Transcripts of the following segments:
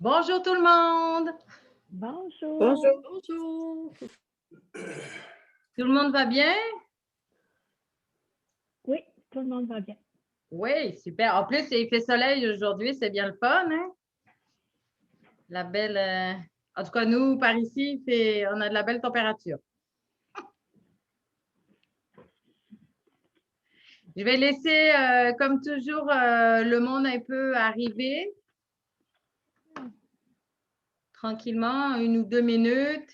Bonjour tout le monde. Bonjour. Bonjour. Bonjour. Tout le monde va bien? Oui, tout le monde va bien. Oui, super. En plus, il fait soleil aujourd'hui, c'est bien le fun, hein? La belle. En tout cas, nous, par ici, on a de la belle température. Je vais laisser, comme toujours, le monde un peu arriver tranquillement, 1 ou 2 minutes.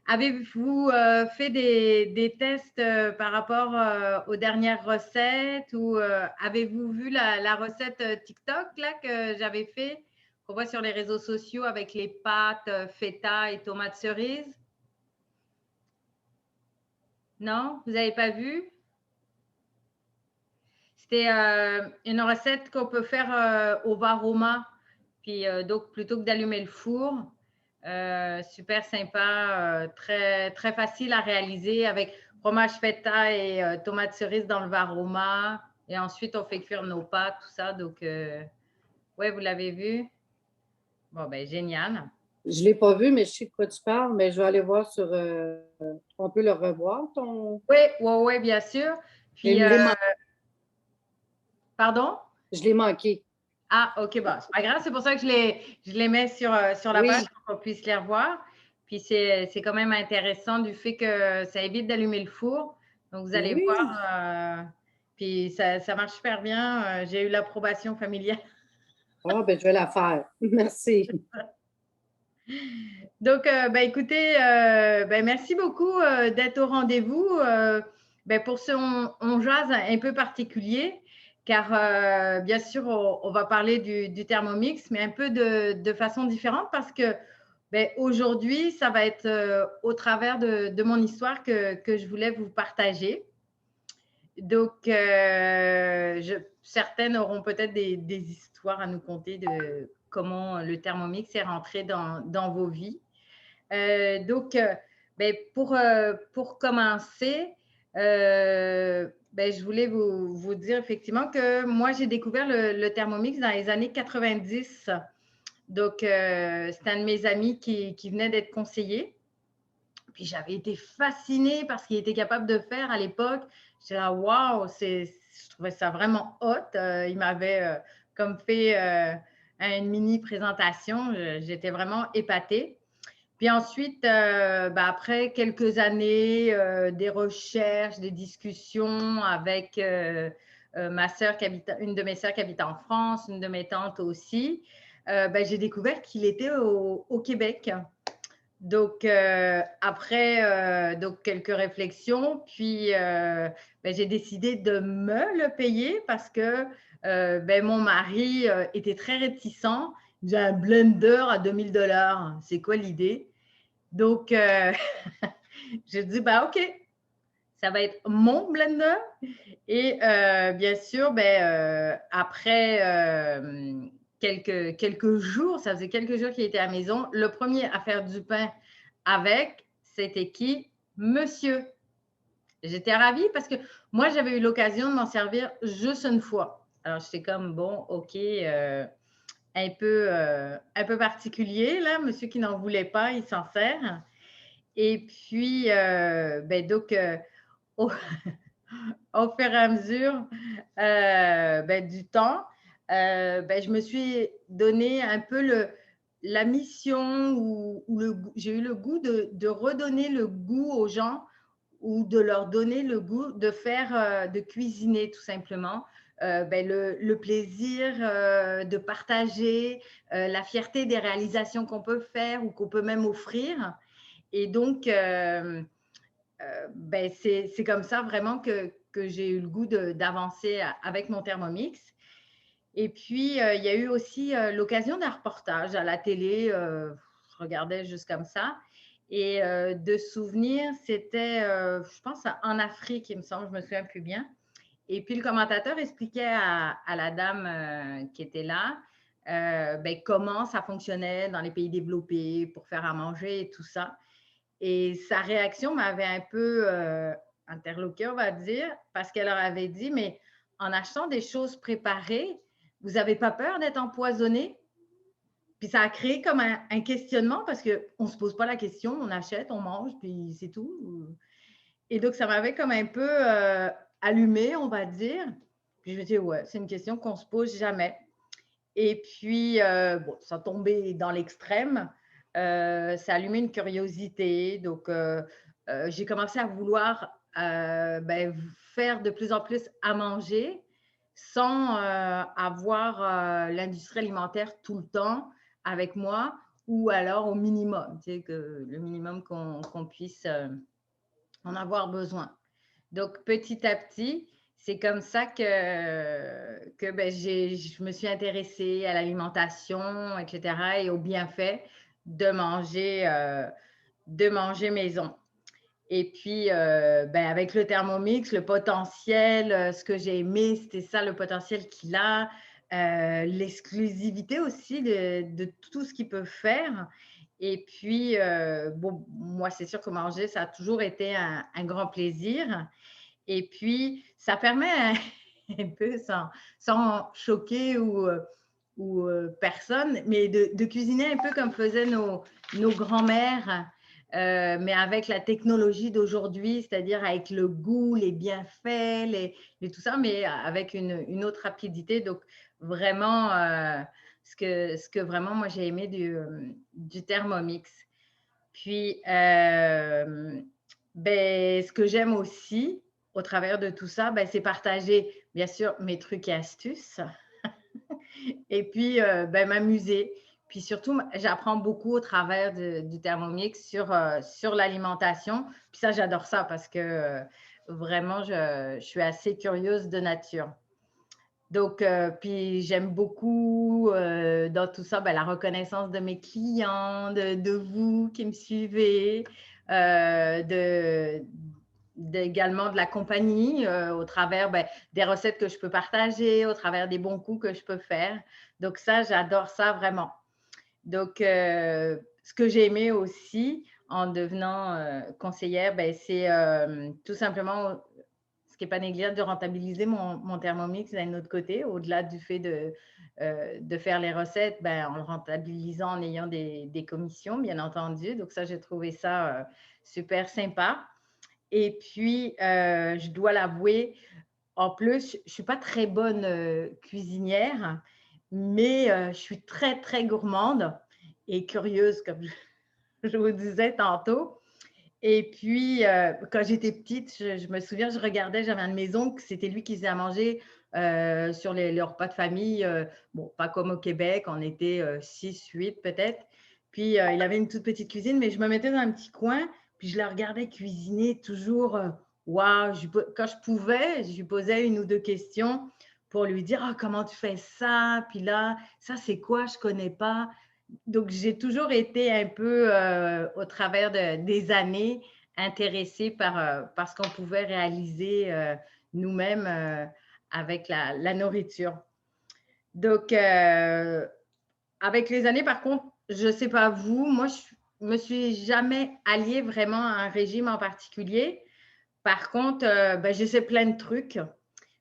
Avez-vous fait des tests par rapport aux dernières recettes ou avez-vous vu la recette TikTok là, que j'avais fait, qu'on voit sur les réseaux sociaux avec les pâtes feta et tomates cerises? Non? Vous n'avez pas vu? C'était une recette qu'on peut faire au varoma. Puis donc, plutôt que d'allumer le four, super sympa, très, très facile à réaliser avec fromage feta et tomates cerises dans le varoma. Et ensuite, on fait cuire nos pâtes, tout ça. Donc, ouais, vous l'avez vu? Bon, ben, génial. Je ne l'ai pas vu, mais je sais de quoi tu parles, mais je vais aller voir sur. On peut le revoir, ton. Oui, ouais, ouais, bien sûr. Je Puis, l'ai man- pardon? je l'ai manqué. Ah, OK, bon, c'est pas grave. C'est pour ça que je les mets sur la page Oui, pour qu'on puisse les revoir. Puis c'est quand même intéressant du fait que ça évite d'allumer le four. Donc, vous allez voir. oui. Puis ça marche super bien. J'ai eu l'approbation familiale. Ah, ben, je vais la faire. Merci. Donc, ben, écoutez, ben, merci beaucoup d'être au rendez-vous ben, pour ce on jase un peu particulier, car bien sûr, on va parler du Thermomix, mais un peu de façon différente parce que ben, aujourd'hui, ça va être au travers de mon histoire que je voulais vous partager. Donc, certaines auront peut-être des histoires à nous conter de comment le Thermomix est rentré dans vos vies. Donc, ben, pour commencer, ben, je voulais vous dire effectivement que moi, j'ai découvert le Thermomix dans les années 90. Donc, c'est un de mes amis qui venait d'être conseiller. Puis, j'avais été fascinée par ce qu'il était capable de faire à l'époque. J'étais là, waouh, je trouvais ça vraiment hot. Il m'avait comme fait une mini présentation. J'étais vraiment épatée. Puis ensuite, après quelques années, des recherches, des discussions avec ma sœur une de mes sœurs qui habite en France, une de mes tantes aussi, j'ai découvert qu'il était au Québec. Donc, après donc quelques réflexions, puis j'ai décidé de me le payer parce que mon mari était très réticent. J'ai un blender à 2000 $. C'est quoi l'idée? Donc, j'ai dit, bah, OK, ça va être mon blender. Et bien sûr, après quelques jours, ça faisait quelques jours qu'il était à la maison, le premier à faire du pain avec, c'était qui? Monsieur. J'étais ravie parce que moi, j'avais eu l'occasion de m'en servir juste une fois. Alors, j'étais comme, bon, OK, un peu particulier, là, monsieur qui n'en voulait pas, il s'en sert. Et puis, donc, au, au fur et à mesure du temps, je me suis donné un peu la mission ou j'ai eu le goût de redonner le goût aux gens ou de leur donner le goût de faire, de cuisiner tout simplement. Le plaisir de partager, la fierté des réalisations qu'on peut faire ou qu'on peut même offrir. Et donc, c'est comme ça vraiment que j'ai eu le goût d'avancer avec mon Thermomix. Et puis, il y a eu aussi l'occasion d'un reportage à la télé. Je regardais juste comme ça. Et de souvenirs, c'était, je pense, en Afrique, il me semble, je me souviens plus bien. Et puis, le commentateur expliquait à la dame qui était là comment ça fonctionnait dans les pays développés pour faire à manger et tout ça. Et sa réaction m'avait un peu interloquée, on va dire, parce qu'elle leur avait dit, mais en achetant des choses préparées, vous n'avez pas peur d'être empoisonné? puis ça a créé comme un questionnement parce qu'on ne se pose pas la question, on achète, on mange, puis c'est tout. Et donc, ça m'avait comme un peu allumé, on va dire. Puis je me dis, ouais, c'est une question qu'on ne se pose jamais. Et puis, bon, ça tombait dans l'extrême. Ça a allumé une curiosité. Donc, j'ai commencé à vouloir faire de plus en plus à manger sans avoir l'industrie alimentaire tout le temps avec moi ou alors au minimum, tu sais, que le minimum qu'on puisse en avoir besoin. Donc, petit à petit, c'est comme ça que je me suis intéressée à l'alimentation, etc., et aux bienfaits de manger maison. Et puis, avec le Thermomix, le potentiel, ce que j'ai aimé, c'était ça, le potentiel qu'il a, l'exclusivité aussi de tout ce qu'il peut faire. Et puis, bon, moi, c'est sûr que manger, ça a toujours été un grand plaisir. Et puis, ça permet un peu, sans choquer ou personne, mais de cuisiner un peu comme faisaient nos grands-mères, mais avec la technologie d'aujourd'hui, c'est-à-dire avec le goût, les bienfaits, tout ça, mais avec une autre rapidité. Donc, vraiment, ce que vraiment, moi, j'ai aimé du Thermomix. Puis, ce que j'aime aussi au travers de tout ça, c'est partager, bien sûr, mes trucs et astuces et puis m'amuser. Puis surtout, j'apprends beaucoup au travers du Thermomix sur l'alimentation. Puis ça, j'adore ça parce que vraiment, je suis assez curieuse de nature. Donc, puis j'aime beaucoup dans tout ça, la reconnaissance de mes clients, de vous qui me suivez, également de la compagnie au travers des recettes que je peux partager, au travers des bons coups que je peux faire. Donc ça, j'adore ça vraiment. Donc, ce que j'ai aimé aussi en devenant conseillère, c'est tout simplement ce qui n'est pas négligeable de rentabiliser mon Thermomix d'un autre côté, au-delà du fait de faire les recettes, en le rentabilisant, en ayant des commissions, bien entendu. Donc ça, j'ai trouvé ça super sympa. Et puis, je dois l'avouer, en plus, je ne suis pas très bonne cuisinière, mais je suis très, très gourmande et curieuse, comme je vous disais tantôt. Et puis, quand j'étais petite, je me souviens, je regardais, j'avais un de mes oncles, c'était lui qui faisait à manger sur les repas de famille. Bon, pas comme au Québec, on était 6, 8 peut-être. Puis, il avait une toute petite cuisine, mais je me mettais dans un petit coin, puis je le regardais cuisiner toujours. Waouh, quand je pouvais, je lui posais une ou deux questions pour lui dire, ah, comment tu fais ça? Puis là, ça, c'est quoi? Je ne connais pas. Donc, j'ai toujours été un peu, au travers des années, intéressée par ce qu'on pouvait réaliser nous-mêmes avec la nourriture. Donc, avec les années, par contre, je ne sais pas vous, moi, je ne me suis jamais alliée vraiment à un régime en particulier. Par contre, j'essaie plein de trucs.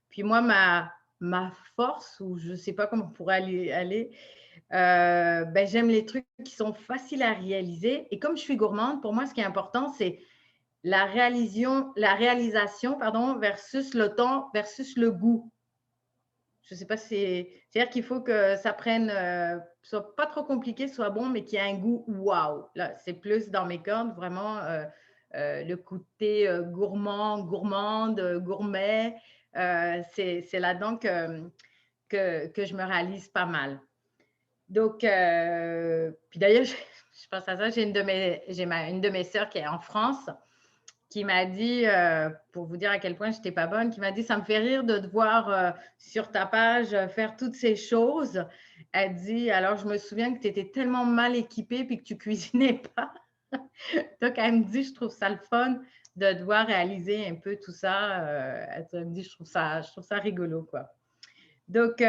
Puis moi, ma force, ou je ne sais pas comment on pourrait aller j'aime les trucs qui sont faciles à réaliser. Et comme je suis gourmande, pour moi, ce qui est important, c'est la réalisation versus le temps, versus le goût. Je ne sais pas si c'est-à-dire qu'il faut que ça prenne, soit pas trop compliqué, soit bon, mais qu'il y ait un goût waouh. Là, c'est plus dans mes cordes, vraiment le côté gourmande, gourmet. C'est là-dedans que je me réalise pas mal. Donc, puis d'ailleurs, je pense à ça, j'ai une de mes sœurs qui est en France qui m'a dit, pour vous dire à quel point je n'étais pas bonne, qui m'a dit, ça me fait rire de te voir sur ta page faire toutes ces choses. Elle dit, alors je me souviens que tu étais tellement mal équipée puis que tu cuisinais pas. Donc, elle me dit, je trouve ça le fun de devoir réaliser un peu tout ça. Elle me dit, je trouve ça rigolo, quoi. Donc,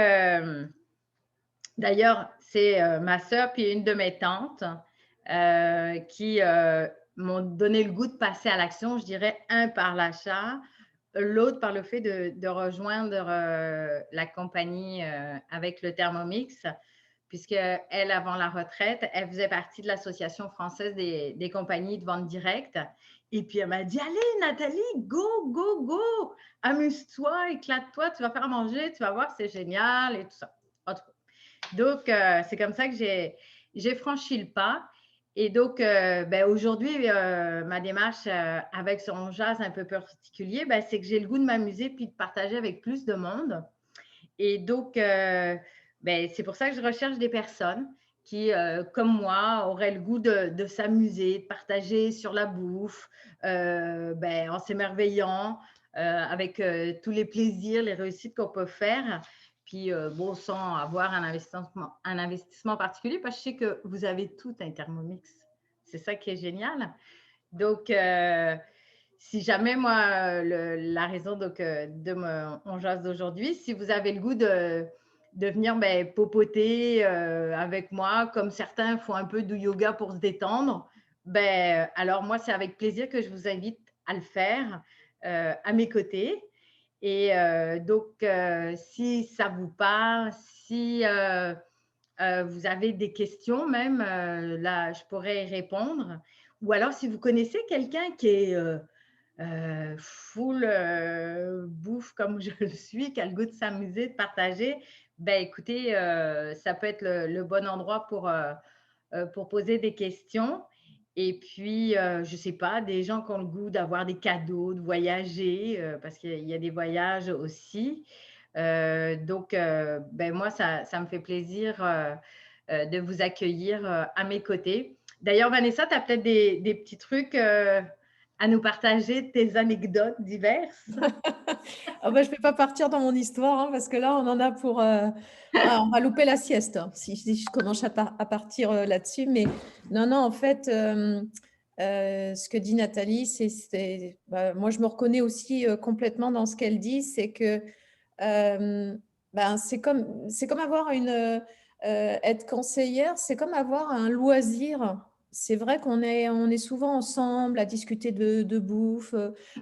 d'ailleurs, c'est ma sœur puis une de mes tantes qui m'ont donné le goût de passer à l'action, je dirais, un par l'achat, l'autre par le fait de rejoindre la compagnie avec le Thermomix. puisqu'elle, avant la retraite, elle faisait partie de l'Association française des compagnies de vente directe. Et puis, elle m'a dit, allez, Nathalie, go, go, go, amuse-toi, éclate-toi, tu vas faire à manger, tu vas voir, c'est génial et tout ça. En tout cas. Donc, c'est comme ça que j'ai franchi le pas. Et donc, aujourd'hui, ma démarche avec son jazz un peu particulier, c'est que j'ai le goût de m'amuser puis de partager avec plus de monde. Et donc, c'est pour ça que je recherche des personnes qui, comme moi, auraient le goût de s'amuser, de partager sur la bouffe, en s'émerveillant, avec tous les plaisirs, les réussites qu'on peut faire. Puis, sans avoir un investissement particulier, parce que je sais que vous avez tout un Thermomix. C'est ça qui est génial. Donc, si jamais, moi, la raison de mon jazz d'aujourd'hui, si vous avez le goût de venir popoter avec moi, comme certains font un peu de yoga pour se détendre, alors moi, c'est avec plaisir que je vous invite à le faire à mes côtés. Et si ça vous parle, si vous avez des questions même, là, je pourrais y répondre. Ou alors, si vous connaissez quelqu'un qui est full bouffe comme je le suis, qui a le goût de s'amuser, de partager, écoutez, ça peut être le bon endroit pour poser des questions. Et puis, je ne sais pas, des gens qui ont le goût d'avoir des cadeaux, de voyager, parce qu'il y a des voyages aussi. Moi, ça me fait plaisir de vous accueillir à mes côtés. D'ailleurs, Vanessa, tu as peut-être des petits trucs à nous partager, tes anecdotes diverses. Je ne vais pas partir dans mon histoire parce que là, on en a pour… on va louper la sieste si je commence à partir là-dessus. Mais non, en fait, ce que dit Nathalie, moi, je me reconnais aussi complètement dans ce qu'elle dit. C'est que c'est comme avoir être conseillère, c'est comme avoir un loisir. C'est vrai qu'on est souvent ensemble à discuter de bouffe,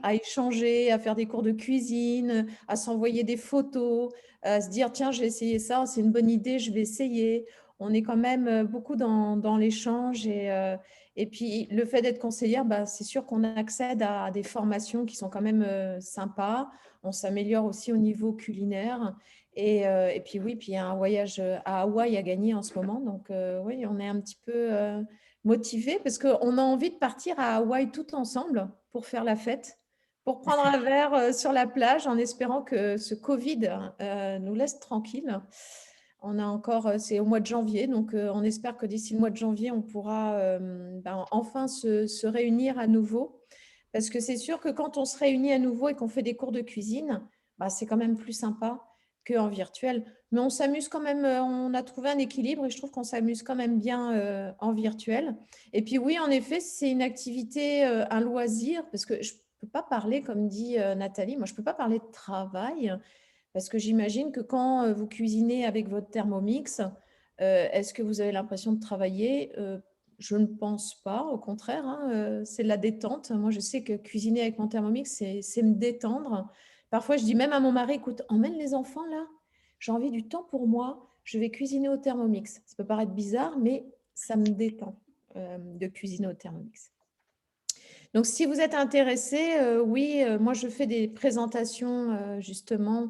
à échanger, à faire des cours de cuisine, à s'envoyer des photos, à se dire tiens, j'ai essayé ça, c'est une bonne idée, je vais essayer. On est quand même beaucoup dans l'échange et puis le fait d'être conseillère, c'est sûr qu'on accède à des formations qui sont quand même sympas. On s'améliore aussi au niveau culinaire. Et puis oui, puis il y a un voyage à Hawaï à gagner en ce moment. Donc oui, on est un petit peu motivés parce qu'on a envie de partir à Hawaï tout ensemble pour faire la fête, pour prendre un verre sur la plage en espérant que ce Covid nous laisse tranquille. On a encore, c'est au mois de janvier, donc on espère que d'ici le mois de janvier, on pourra enfin se réunir à nouveau. Parce que c'est sûr que quand on se réunit à nouveau et qu'on fait des cours de cuisine, c'est quand même plus sympa qu'en virtuel. Mais on s'amuse quand même, on a trouvé un équilibre et je trouve qu'on s'amuse quand même bien en virtuel. Et puis oui, en effet, c'est une activité, un loisir, parce que je ne peux pas parler, comme dit Nathalie, moi je ne peux pas parler de travail, parce que j'imagine que quand vous cuisinez avec votre Thermomix, est-ce que vous avez l'impression de travailler ? Je ne pense pas, au contraire, c'est de la détente. Moi, je sais que cuisiner avec mon Thermomix, c'est me détendre. Parfois, je dis même à mon mari, écoute, emmène les enfants là, j'ai envie du temps pour moi, je vais cuisiner au Thermomix. Ça peut paraître bizarre, mais ça me détend de cuisiner au Thermomix. Donc, si vous êtes intéressé, oui, moi, je fais des présentations justement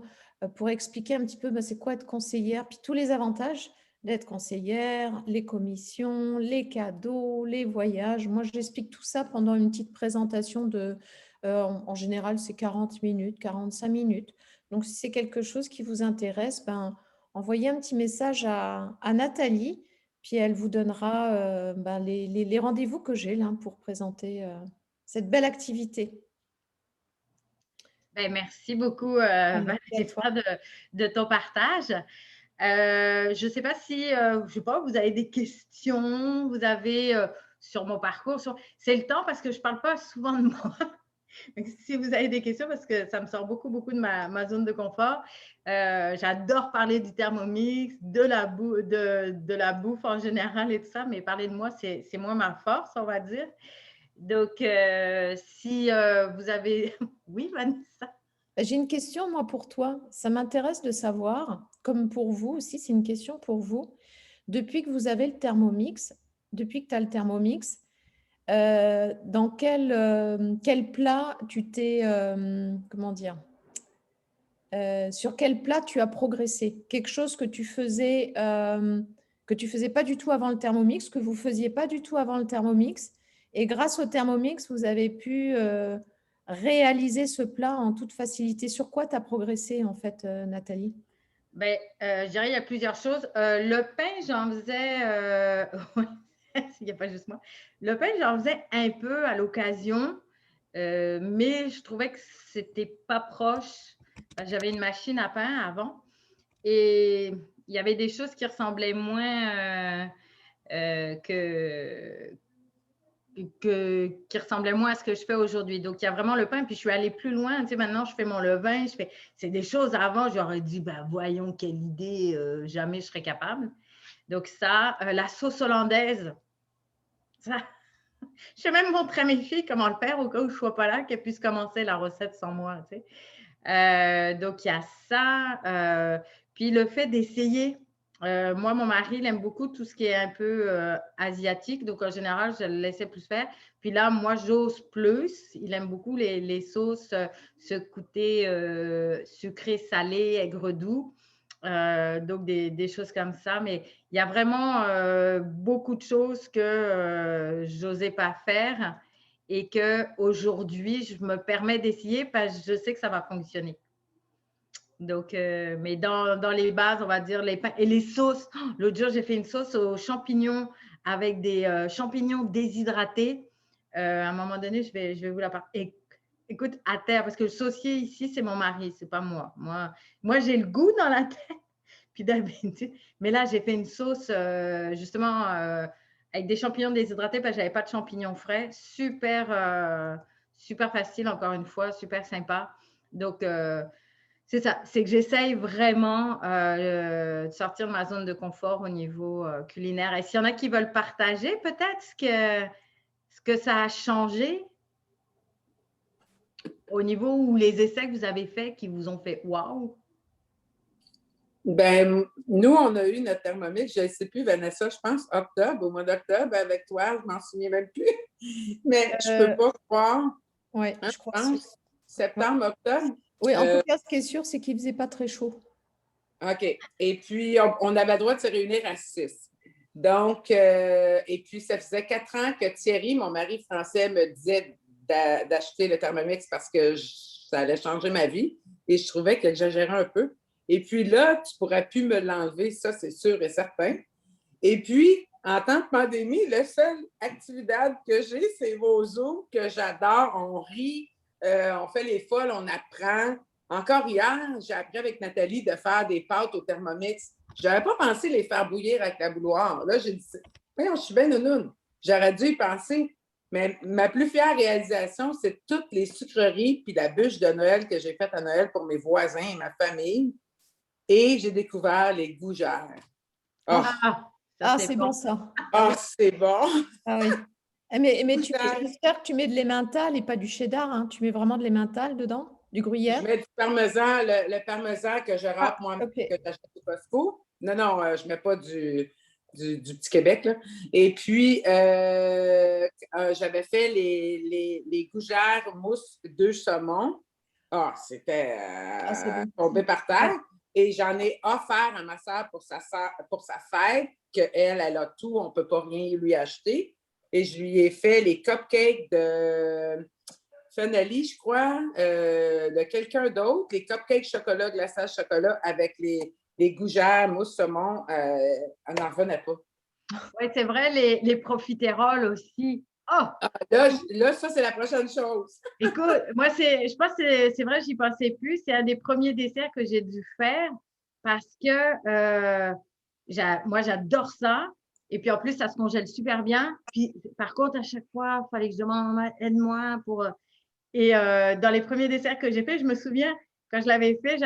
pour expliquer un petit peu c'est quoi être conseillère, puis tous les avantages d'être conseillère, les commissions, les cadeaux, les voyages. Moi, j'explique tout ça pendant une petite présentation en général, c'est 40 minutes, 45 minutes. Donc, si c'est quelque chose qui vous intéresse, envoyez un petit message à Nathalie, puis elle vous donnera les rendez-vous que j'ai là pour présenter cette belle activité. Merci beaucoup, Vanessa, de ton partage. Je ne sais pas si, vous avez des questions, vous avez sur mon parcours. C'est le temps parce que je ne parle pas souvent de moi. Si vous avez des questions, parce que ça me sort beaucoup de ma zone de confort. J'adore parler du Thermomix, de la bouffe en général et tout ça, mais parler de moi, c'est moins ma force, on va dire. Donc, si vous avez… Oui, Vanessa? J'ai une question, moi, pour toi. Ça m'intéresse de savoir, comme pour vous aussi, c'est une question pour vous. depuis que vous avez le Thermomix, depuis que tu as le Thermomix, dans quel plat tu t'es, comment dire, sur quel plat tu as progressé? Quelque chose que tu faisais pas du tout avant le Thermomix, que vous faisiez pas du tout avant le Thermomix, et grâce au Thermomix, vous avez pu réaliser ce plat en toute facilité. Sur quoi tu as progressé en fait, Nathalie? Ben, je dirais il y a plusieurs choses. Le pain, j'en faisais, ouais, il n'y a pas juste moi. Le pain, j'en faisais un peu à l'occasion, mais je trouvais que c'était pas proche. J'avais une machine à pain avant et il y avait des choses qui ressemblaient moins qui ressemblait moins à ce que je fais aujourd'hui. Donc, il y a vraiment le pain. Puis, je suis allée plus loin. Tu sais, maintenant, je fais mon levain. C'est des choses avant, j'aurais dit, ben, voyons, quelle idée, jamais je serais capable. Donc, ça, la sauce hollandaise, ça, je vais même montrer à mes filles comment le faire au cas où je ne sois pas là, qu'elles puissent commencer la recette sans moi. Tu sais. Donc, il y a ça. Puis, le fait d'essayer. Moi, mon mari, il aime beaucoup tout ce qui est un peu asiatique. Donc, en général, je le laissais plus faire. Puis là, moi, j'ose plus. Il aime beaucoup les sauces, ce côté sucré, salé, aigre-doux. Donc, des choses comme ça. Mais il y a vraiment beaucoup de choses que je n'osais pas faire et qu'aujourd'hui, je me permets d'essayer parce que je sais que ça va fonctionner. Donc, mais dans les bases, on va dire les pains et les sauces. Oh, l'autre jour, j'ai fait une sauce aux champignons avec des champignons déshydratés. À un moment donné, je vais vous la partager. Écoute, à terre, parce que le saucier ici, c'est mon mari, c'est pas moi. Moi j'ai le goût dans la tête. Puis d'habitude, mais là, j'ai fait une sauce justement avec des champignons déshydratés parce que je n'avais pas de champignons frais. Super, super facile, encore une fois, super sympa. Donc, c'est ça, c'est que j'essaye vraiment de sortir de ma zone de confort au niveau culinaire. Et s'il y en a qui veulent partager, peut-être ce que ça a changé au niveau où les essais que vous avez faits qui vous ont fait waouh. Ben, nous, on a eu notre Thermomix, je ne sais plus, Vanessa, je pense, au mois d'octobre, avec toi, je ne m'en souviens même plus. Mais je ne peux pas croire. Oui, Hein, je crois. Septembre, octobre. Oui, en tout cas, ce qui est sûr, c'est qu'il ne faisait pas très chaud. OK. Et puis, on avait le droit de se réunir à 6. Donc, et puis, ça faisait 4 ans que Thierry, mon mari français, me disait d'acheter le Thermomix parce que ça allait changer ma vie. Et je trouvais que j'exagérais un peu. Et puis là, tu ne pourras plus me l'enlever, ça, c'est sûr et certain. Et puis, en temps de pandémie, la seule activité que j'ai, c'est vos Zooms que j'adore. On rit, on fait les folles, on apprend. Encore hier, j'ai appris avec Nathalie de faire des pâtes au Thermomix. Je n'avais pas pensé les faire bouillir avec la bouilloire. Là, j'ai dit, voyons, je suis bien nounoune. J'aurais dû y penser. Mais ma plus fière réalisation, c'est toutes les sucreries puis la bûche de Noël que j'ai faite à Noël pour mes voisins et ma famille. Et j'ai découvert les gougères. Oh. C'est bon ça. C'est bon. Ah oui. Mais j'espère que tu mets de l'emmental et pas du cheddar. Hein. Tu mets vraiment de l'emmental dedans, du gruyère? Je mets du parmesan, le parmesan que je râpe moi-même, que j'achète au Costco. Non, je ne mets pas du Petit Québec. Là. Et puis, j'avais fait les gougères mousse de saumon. C'était tombé par terre. Et j'en ai offert à ma soeur pour sa fête, qu'elle a tout, on ne peut pas rien lui acheter. Et je lui ai fait les cupcakes de Fenali, je crois, de quelqu'un d'autre, les cupcakes chocolat, glaçage chocolat avec les gougères, mousse saumon, elle n'en revenait pas. Oui, c'est vrai, les profiteroles aussi. Là, ça, c'est la prochaine chose. Écoute, moi, je pense que c'est vrai, j'y pensais plus. C'est un des premiers desserts que j'ai dû faire parce que moi, j'adore ça. Et puis, en plus, ça se congèle super bien. Puis, par contre, à chaque fois, il fallait que je demande aide-moi pour… Et dans les premiers desserts que j'ai fait, je me souviens, quand je l'avais fait,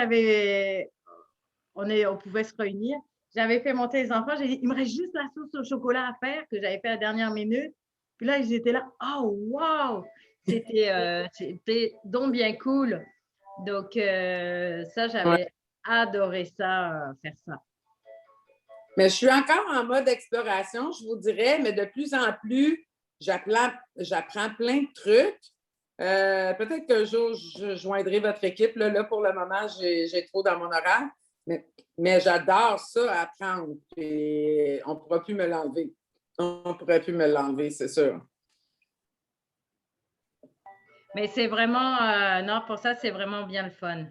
on pouvait se réunir. J'avais fait monter les enfants. J'ai dit, il me reste juste la sauce au chocolat à faire que j'avais fait à la dernière minute. Puis là, ils étaient là. Oh, wow! C'était donc bien cool. Donc, ça, j'avais adoré ça, faire ça. Mais je suis encore en mode exploration, je vous dirais, mais de plus en plus, j'apprends plein de trucs. Peut-être qu'un jour, je joindrai votre équipe. Là, pour le moment, j'ai trop dans mon horaire. Mais j'adore ça, apprendre. Et on ne pourra plus me l'enlever. On ne pourrait plus me l'enlever, c'est sûr. Mais c'est vraiment, non, pour ça, c'est vraiment bien le fun.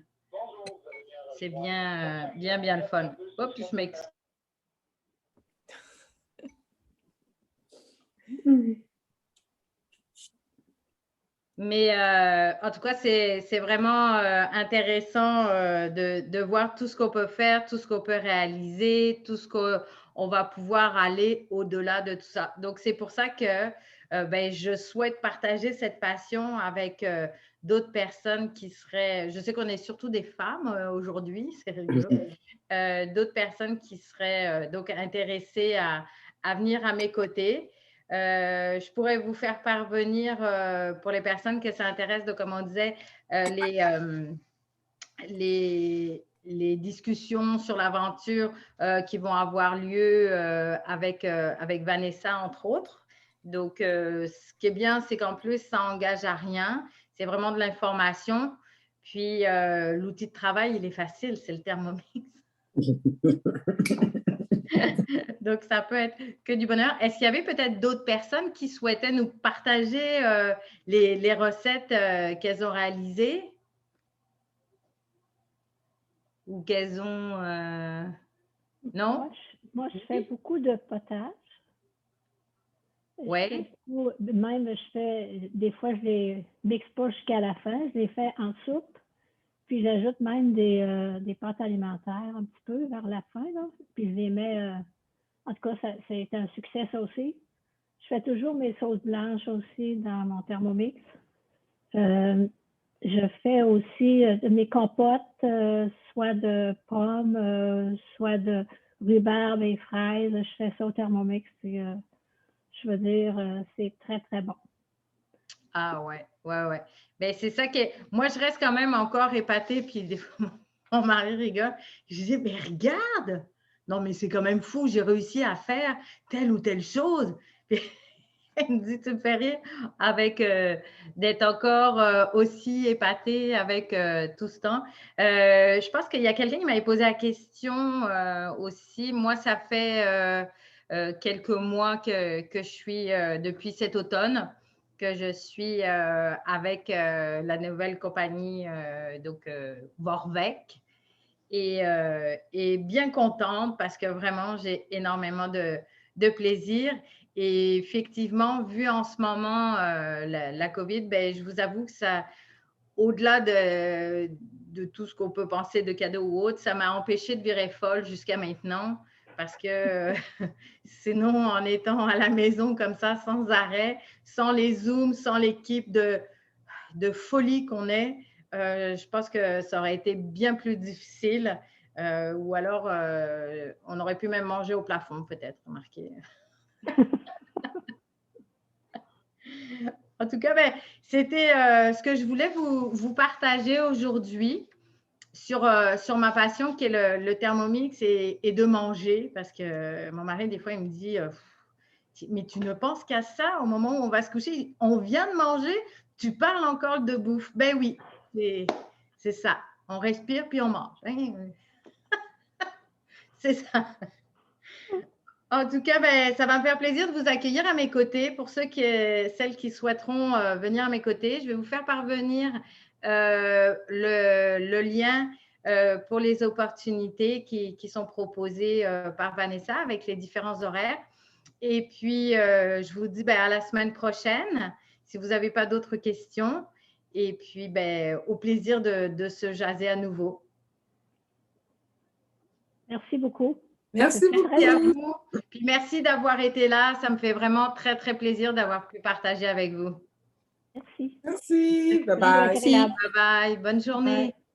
C'est bien le fun. Hop, je m'excuse. Mais en tout cas, c'est vraiment intéressant de voir tout ce qu'on peut faire, tout ce qu'on peut réaliser, tout ce qu'on va pouvoir aller au-delà de tout ça. Donc, c'est pour ça que ben, je souhaite partager cette passion avec d'autres personnes qui seraient, je sais qu'on est surtout des femmes aujourd'hui, c'est rigolo, d'autres personnes qui seraient donc intéressées à venir à mes côtés. Je pourrais vous faire parvenir, pour les personnes que ça intéresse, de, comme on disait, les discussions sur l'aventure qui vont avoir lieu avec Vanessa, entre autres. Donc, ce qui est bien, c'est qu'en plus, ça n'engage à rien. C'est vraiment de l'information. Puis, l'outil de travail, il est facile, c'est le Thermomix. Donc, ça peut être que du bonheur. Est-ce qu'il y avait peut-être d'autres personnes qui souhaitaient nous partager les recettes qu'elles ont réalisées ou qu'elles ont… Non? Moi, je fais beaucoup de potage. Oui. Même, des fois, je les mixe pas jusqu'à la fin. Je les fais en soupe. Puis, j'ajoute même des pâtes alimentaires un petit peu vers la fin. Là. Puis, je les mets… en tout cas, c'est un succès, ça aussi. Je fais toujours mes sauces blanches aussi dans mon Thermomix. Je fais aussi mes compotes, soit de pommes, soit de rhubarbe et fraises. Je fais ça au Thermomix. Puis, je veux dire, c'est très, très bon. Ah ouais. Ben, c'est ça que… Moi, je reste quand même encore épatée, puis des fois, mon mari rigole. Je dis, mais regarde! Non, mais c'est quand même fou, j'ai réussi à faire telle ou telle chose. Puis, elle me dit, tu me fais rire avec d'être encore aussi épatée avec tout ce temps. Je pense qu'il y a quelqu'un qui m'avait posé la question aussi. Moi, ça fait quelques mois que je suis, depuis cet automne, que je suis avec la nouvelle compagnie, donc Vorvec. Et bien contente parce que vraiment, j'ai énormément de plaisir. Et effectivement, vu en ce moment la COVID, ben, je vous avoue que ça, au-delà de tout ce qu'on peut penser de cadeaux ou autre, ça m'a empêché de virer folle jusqu'à maintenant parce que sinon, en étant à la maison comme ça, sans arrêt, sans les Zooms, sans l'équipe de folie qu'on est, je pense que ça aurait été bien plus difficile ou alors on aurait pu même manger au plafond peut-être, remarquez. En tout cas, ben, c'était ce que je voulais vous partager aujourd'hui sur ma passion qui est le Thermomix et de manger, parce que mon mari, des fois, il me dit mais tu ne penses qu'à ça au moment où on va se coucher, on vient de manger, tu parles encore de bouffe. Ben oui, c'est ça. On respire puis on mange. C'est ça. En tout cas, ben, ça va me faire plaisir de vous accueillir à mes côtés. Pour celles qui souhaiteront venir à mes côtés, je vais vous faire parvenir le lien pour les opportunités qui sont proposées par Vanessa avec les différents horaires. Et puis, je vous dis ben, à la semaine prochaine, si vous n'avez pas d'autres questions. Et puis, ben, au plaisir de se jaser à nouveau. Merci beaucoup. Merci beaucoup. Merci à vous. Puis merci d'avoir été là. Ça me fait vraiment très, très plaisir d'avoir pu partager avec vous. Merci. Merci. Bye-bye. Agréable. Bye bye. Bonne journée. Bye.